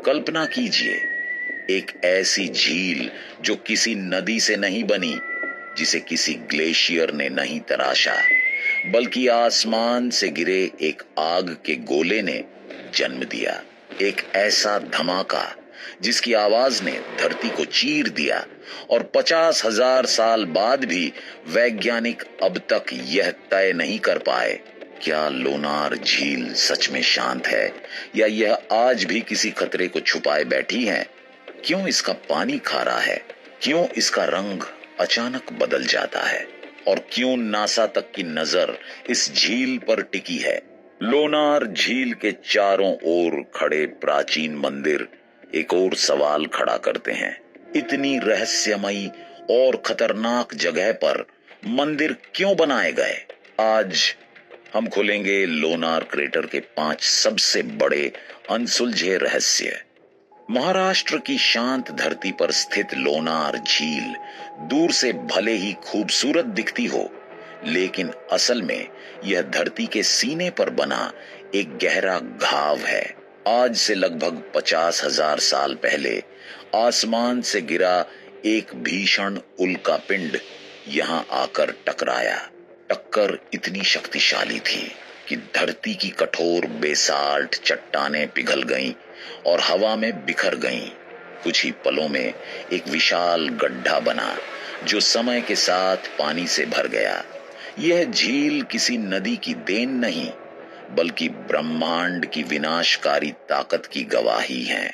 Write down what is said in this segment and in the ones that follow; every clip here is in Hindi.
कल्पना कीजिए, एक ऐसी झील जो किसी नदी से नहीं बनी, जिसे किसी ग्लेशियर ने नहीं तराशा, बल्कि आसमान से गिरे एक आग के गोले ने जन्म दिया। एक ऐसा धमाका जिसकी आवाज ने धरती को चीर दिया और 50,000 साल बाद भी वैज्ञानिक अब तक यह तय नहीं कर पाए, क्या लोनार झील सच में शांत है या यह आज भी किसी खतरे को छुपाए बैठी है। क्यों इसका पानी खारा है, क्यों इसका रंग अचानक बदल जाता है, और क्यों नासा तक की नजर इस झील पर टिकी है। लोनार झील के चारों ओर खड़े प्राचीन मंदिर एक और सवाल खड़ा करते हैं। इतनी रहस्यमयी और खतरनाक जगह पर मंदिर क्यों बनाए गए? आज हम खोलेंगे लोनार क्रेटर के 5 सबसे बड़े अनसुलझे रहस्य। महाराष्ट्र की शांत धरती पर स्थित लोनार झील दूर से भले ही खूबसूरत दिखती हो, लेकिन असल में यह धरती के सीने पर बना एक गहरा घाव है। आज से लगभग 50,000 साल पहले आसमान से गिरा एक भीषण उल्कापिंड यहां आकर टकराया। टक्कर इतनी शक्तिशाली थी कि धरती की कठोर बेसाल्ट चट्टानें पिघल गईं और हवा में बिखर गईं। कुछ ही पलों में एक विशाल गड्ढा बना जो समय के साथ पानी से भर गया। यह झील किसी नदी की देन नहीं, बल्कि ब्रह्मांड की विनाशकारी ताकत की गवाही है।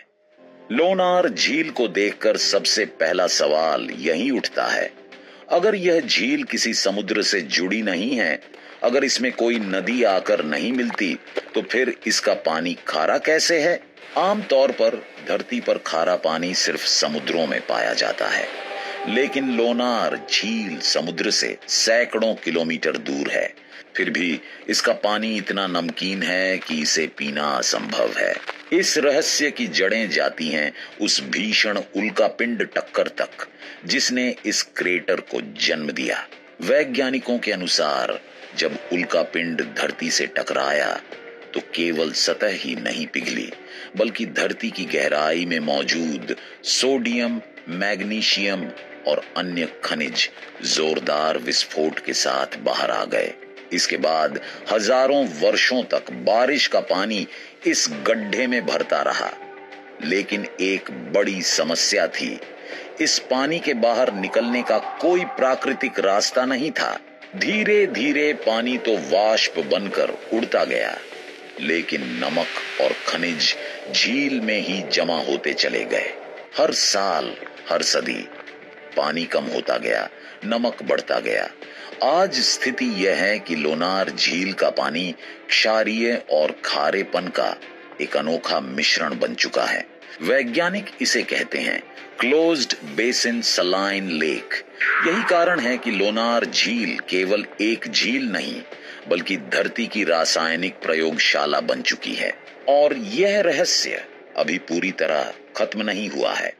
लोनार झील को देखकर सबसे पहला सवाल यही उठता है, अगर यह झील किसी समुद्र से जुड़ी नहीं है, अगर इसमें कोई नदी आकर नहीं मिलती, तो फिर इसका पानी खारा कैसे है? आमतौर पर धरती पर खारा पानी सिर्फ समुद्रों में पाया जाता है, लेकिन लोनार झील समुद्र से सैकड़ों किलोमीटर दूर है। फिर भी इसका पानी इतना नमकीन है कि इसे पीना असंभव है। इस रहस्य की जड़ें जाती हैं उस भीषण उल्कापिंड टक्कर तक जिसने इस क्रेटर को जन्म दिया। वैज्ञानिकों के अनुसार जब उल्कापिंड धरती से टकराया तो केवल सतह ही नहीं पिघली, बल्कि धरती की गहराई में मौजूद सोडियम, मैग्नीशियम और अन्य खनिज जोरदार विस्फोट के साथ बाहर आ गए। इसके बाद हजारों वर्षों तक बारिश का पानी इस गड्ढे में भरता रहा, लेकिन एक बड़ी समस्या थी। इस पानी के बाहर निकलने का कोई प्राकृतिक रास्ता नहीं था। धीरे धीरे पानी तो वाष्प बनकर उड़ता गया, लेकिन नमक और खनिज झील में ही जमा होते चले गए। हर साल, हर सदी पानी कम होता गया, नमक बढ़ता गया। आज स्थिति यह है कि लोनार झील का पानी क्षारीय और खारेपन का एक अनोखा मिश्रण बन चुका है। वैज्ञानिक इसे कहते हैं क्लोज्ड बेसिन सलाइन लेक। यही कारण है कि लोनार झील केवल एक झील नहीं, बल्कि धरती की रासायनिक प्रयोगशाला बन चुकी है। और यह रहस्य अभी पूरी तरह खत्म नहीं हुआ है।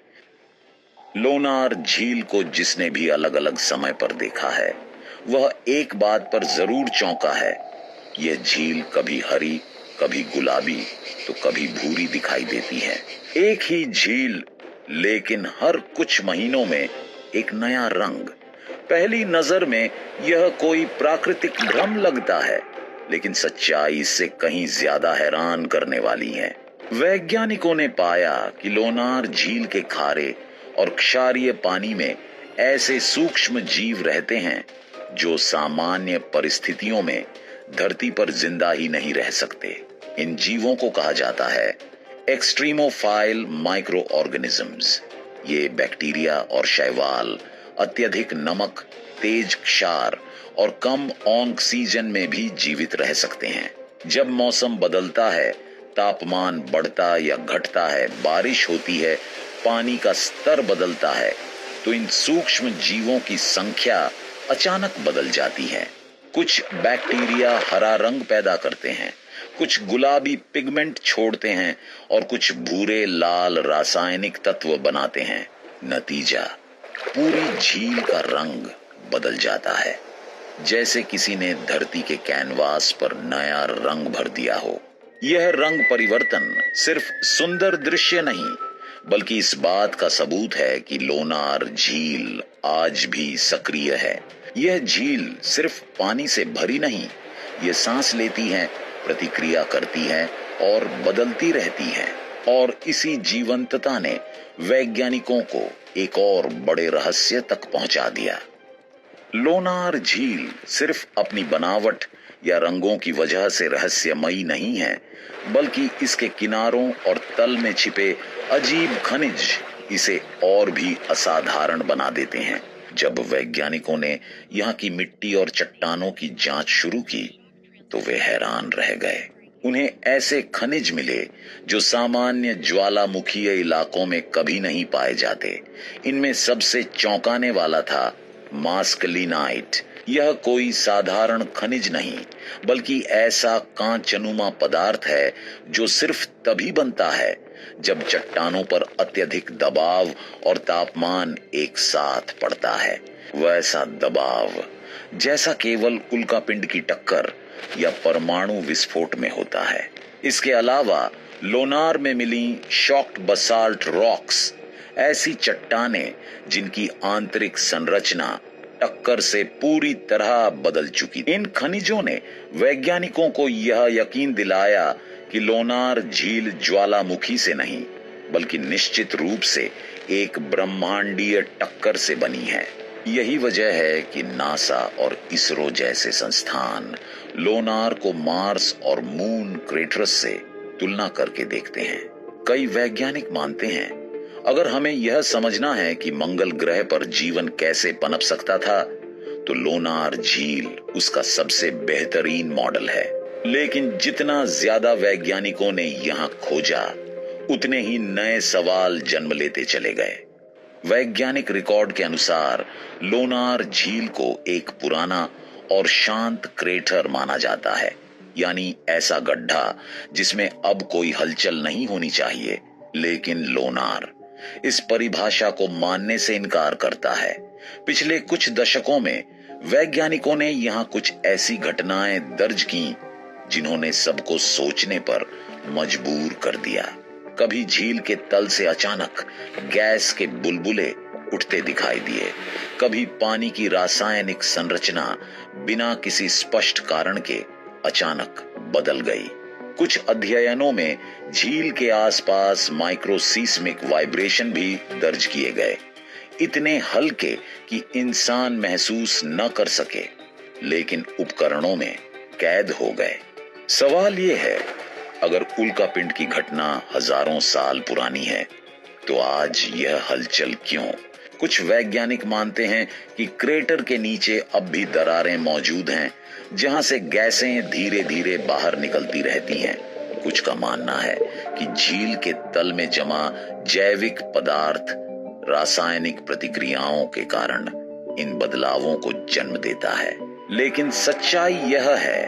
लोनार झील को जिसने भी अलग अलग समय पर देखा है, वह एक बात पर जरूर चौंका है, यह झील कभी हरी, कभी गुलाबी तो कभी भूरी दिखाई देती है। एक ही झील, लेकिन हर कुछ महीनों में एक नया रंग। पहली नजर में यह कोई प्राकृतिक भ्रम लगता है, लेकिन सच्चाई इससे कहीं ज्यादा हैरान करने वाली है। वैज्ञानिकों ने पाया कि लोनार झील के खारे और क्षारीय पानी में ऐसे सूक्ष्म जीव रहते हैं जो सामान्य परिस्थितियों में धरती पर जिंदा ही नहीं रह सकते। इन जीवों को कहा जाता है एक्सट्रीमोफाइल माइक्रो ऑर्गेनिजम्स। ये बैक्टीरिया और शैवाल अत्यधिक नमक, तेज क्षार और कम ऑक्सीजन में भी जीवित रह सकते हैं। जब मौसम बदलता है, तापमान बढ़ता या घटता है, बारिश होती है, पानी का स्तर बदलता है, तो इन सूक्ष्म जीवों की संख्या अचानक बदल जाती है। कुछ बैक्टीरिया हरा रंग पैदा करते हैं, कुछ गुलाबी पिगमेंट छोड़ते हैं और कुछ भूरे लाल रासायनिक तत्व बनाते हैं। नतीजा, पूरी झील का रंग बदल जाता है, जैसे किसी ने धरती के कैनवास पर नया रंग भर दिया हो। यह रंग परिवर्तन सिर्फ सुंदर दृश्य नहीं, बल्कि इस बात का सबूत है कि लोनार झील आज भी सक्रिय है। यह झील सिर्फ पानी से भरी नहीं, ये सांस लेती है, प्रतिक्रिया करती है और बदलती रहती है। और इसी जीवंतता ने वैज्ञानिकों को एक और बड़े रहस्य तक पहुंचा दिया। लोनार झील सिर्फ अपनी बनावट या रंगों की वजह से रहस्यमयी नहीं है, बल्कि इसके किनारों और तल में छिपे अजीब खनिज इसे और भी असाधारण बना देते हैं। जब वैज्ञानिकों ने यहाँ की मिट्टी और चट्टानों की जांच शुरू की, तो वे हैरान रह गए। उन्हें ऐसे खनिज मिले जो सामान्य ज्वालामुखीय इलाकों में कभी नहीं पाए जाते। इनमें सबसे चौंकाने वाला था मास्कलिनाइट। यह कोई साधारण खनिज नहीं, बल्कि ऐसा कांचनुमा पदार्थ है जो सिर्फ तभी बनता है जब चट्टानों पर अत्यधिक दबाव और तापमान एक साथ पड़ता है। वैसा दबाव जैसा केवल उल्कापिंड की टक्कर या परमाणु विस्फोट में होता है। इसके अलावा लोनार में मिली शॉक्ड बसाल्ट रॉक्स, ऐसी चट्टानें जिनकी आंतरिक संरचना टक्कर से पूरी तरह बदल चुकी। इन खनिजों ने वैज्ञानिकों को यह यकीन दिलाया कि लोनार झील ज्वालामुखी से नहीं, बल्कि निश्चित रूप से एक ब्रह्मांडीय टक्कर से बनी है। यही वजह है कि नासा और इसरो जैसे संस्थान लोनार को मार्स और मून क्रेटर्स से तुलना करके देखते हैं। कई वैज्ञानिक मानते हैं, अगर हमें यह समझना है कि मंगल ग्रह पर जीवन कैसे पनप सकता था, तो लोनार झील उसका सबसे बेहतरीन मॉडल है। लेकिन जितना ज्यादा वैज्ञानिकों ने यहाँ खोजा, उतने ही नए सवाल जन्म लेते चले गए। वैज्ञानिक रिकॉर्ड के अनुसार लोनार झील को एक पुराना और शांत क्रेटर माना जाता है, यानी ऐसा गड्ढा जिसमें अब कोई हलचल नहीं होनी चाहिए। लेकिन लोनार इस परिभाषा को मानने से इनकार करता है। पिछले कुछ दशकों में वैज्ञानिकों ने यहाँ कुछ ऐसी घटनाएं दर्ज की जिन्होंने सबको सोचने पर मजबूर कर दिया। कभी झील के तल से अचानक गैस के बुलबुले उठते दिखाई दिए, कभी पानी की रासायनिक संरचना बिना किसी स्पष्ट कारण के अचानक बदल गई। कुछ अध्ययनों में झील के आसपास माइक्रोसीस्मिक वाइब्रेशन भी दर्ज किए गए, इतने हल्के कि इंसान महसूस न कर सके, लेकिन उपकरणों में कैद हो गए। सवाल यह है, अगर उल्कापिंड की घटना हजारों साल पुरानी है, तो आज यह हलचल क्यों? कुछ वैज्ञानिक मानते हैं कि क्रेटर के नीचे अब भी दरारें मौजूद हैं, जहां से गैसें धीरे धीरे बाहर निकलती रहती हैं। कुछ का मानना है कि झील के तल में जमा जैविक पदार्थ रासायनिक प्रतिक्रियाओं के कारण इन बदलावों को जन्म देता है। लेकिन सच्चाई यह है,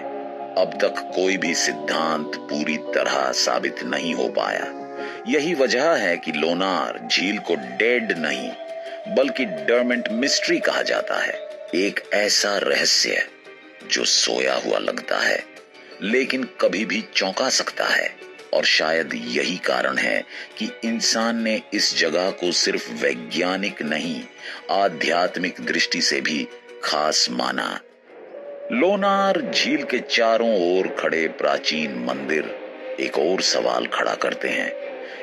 अब तक कोई भी सिद्धांत पूरी तरह साबित नहीं हो पाया। यही वजह है कि लोनार झील को डेड नहीं, बल्कि डर्मेंट मिस्ट्री कहा जाता है। एक ऐसा रहस्य जो सोया हुआ लगता है, लेकिन कभी भी चौंका सकता है। और शायद यही कारण है कि इंसान ने इस जगह को सिर्फ वैज्ञानिक नहीं, आध्यात्मिक दृष्टि से भी खास माना। लोनार झील के चारों ओर खड़े प्राचीन मंदिर एक और सवाल खड़ा करते हैं।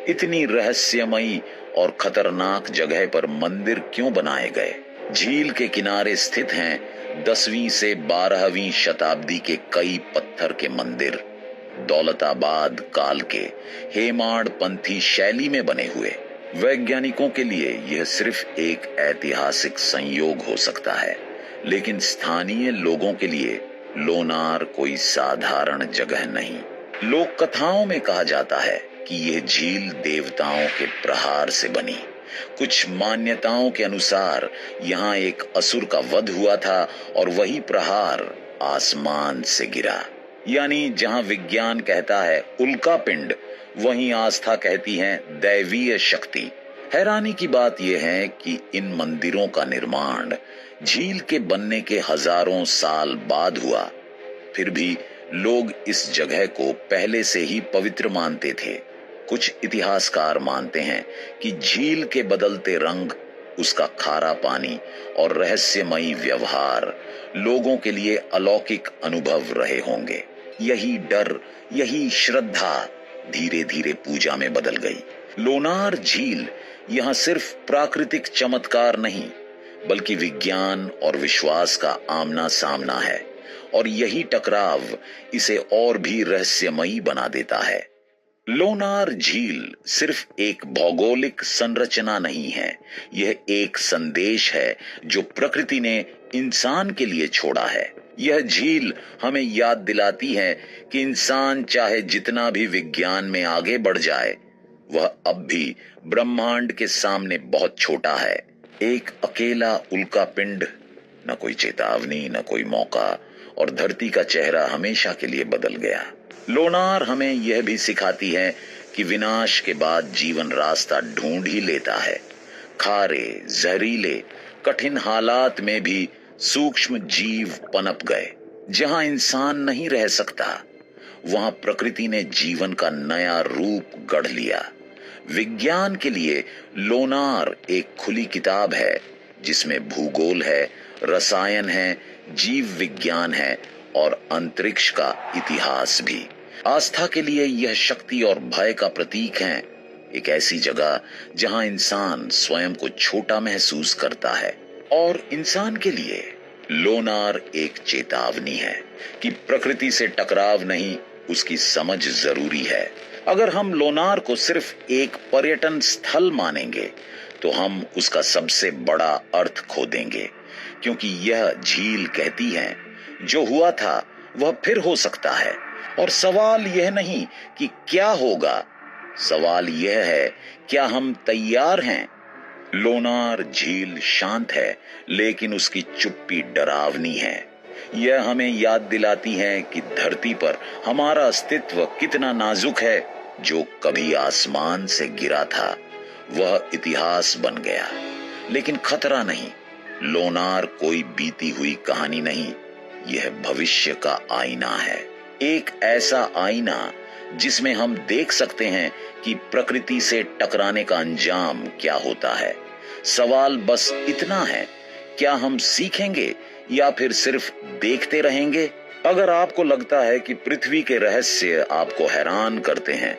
इतनी रहस्यमयी और खतरनाक जगह पर मंदिर क्यों बनाए गए? झील के किनारे स्थित हैं 10वीं से 12वीं शताब्दी के कई पत्थर के मंदिर, दौलताबाद काल के हेमाड़ पंथी शैली में बने हुए। वैज्ञानिकों के लिए यह सिर्फ एक ऐतिहासिक संयोग हो सकता है, लेकिन स्थानीय लोगों के लिए लोनार कोई साधारण जगह नहीं। लोक कथाओं में कहा जाता है कि यह झील देवताओं के प्रहार से बनी। कुछ मान्यताओं के अनुसार यहाँ एक असुर का वध हुआ था और वही प्रहार आसमान से गिरा। यानी जहाँ विज्ञान कहता है उल्कापिंड, वहीं आस्था कहती है दैवीय शक्ति। हैरानी की बात यह है कि इन मंदिरों का निर्माण झील के बनने के हजारों साल बाद हुआ, फिर भी लोग इस जगह को पहले से ही पवित्र मानते थे। कुछ इतिहासकार मानते हैं कि झील के बदलते रंग, उसका खारा पानी और रहस्यमयी व्यवहार लोगों के लिए अलौकिक अनुभव रहे होंगे। यही डर, यही श्रद्धा धीरे धीरे पूजा में बदल गई। लोनार झील यहाँ सिर्फ प्राकृतिक चमत्कार नहीं, बल्कि विज्ञान और विश्वास का आमना सामना है, और यही टकराव इसे और भी रहस्यमयी बना देता है। लोनार झील सिर्फ एक भौगोलिक संरचना नहीं है, यह एक संदेश है जो प्रकृति ने इंसान के लिए छोड़ा है। यह झील हमें याद दिलाती है कि इंसान चाहे जितना भी विज्ञान में आगे बढ़ जाए, वह अब भी ब्रह्मांड के सामने बहुत छोटा है। एक अकेला उल्का पिंड, न कोई चेतावनी, न कोई मौका, और धरती का चेहरा हमेशा के लिए बदल गया। लोनार हमें यह भी सिखाती है कि विनाश के बाद जीवन रास्ता ढूंढ ही लेता है। खारे, जहरीले, कठिन हालात में भी सूक्ष्म जीव पनप गए। जहां इंसान नहीं रह सकता, वहां प्रकृति ने जीवन का नया रूप गढ़ लिया। विज्ञान के लिए लोनार एक खुली किताब है, जिसमें भूगोल है, रसायन है, जीव विज्ञान है और अंतरिक्ष का इतिहास भी। आस्था के लिए यह शक्ति और भय का प्रतीक है। एक ऐसी जगह जहां इंसान स्वयं को छोटा महसूस करता है, और इंसान के लिए लोनार एक चेतावनी है कि प्रकृति से टकराव नहीं, उसकी समझ जरूरी है। अगर हम लोनार को सिर्फ एक पर्यटन स्थल मानेंगे, तो हम उसका सबसे बड़ा अर्थ खो देंगे, क्योंकि यह झील कहती है जो हुआ था वह फिर हो सकता है। और सवाल यह नहीं कि क्या होगा, सवाल यह है क्या हम तैयार हैं। लोनार झील शांत है, लेकिन उसकी चुप्पी डरावनी है। यह हमें याद दिलाती है कि धरती पर हमारा अस्तित्व कितना नाजुक है। जो कभी आसमान से गिरा था वह इतिहास बन गया, लेकिन खतरा नहीं। लोनार कोई बीती हुई कहानी नहीं, यह भविष्य का आईना है। एक ऐसा आईना जिसमें हम देख सकते हैं कि प्रकृति से टकराने का अंजाम क्या होता है। सवाल बस इतना है, क्या हम सीखेंगे या फिर सिर्फ देखते रहेंगे? अगर आपको लगता है कि पृथ्वी के रहस्य आपको हैरान करते हैं,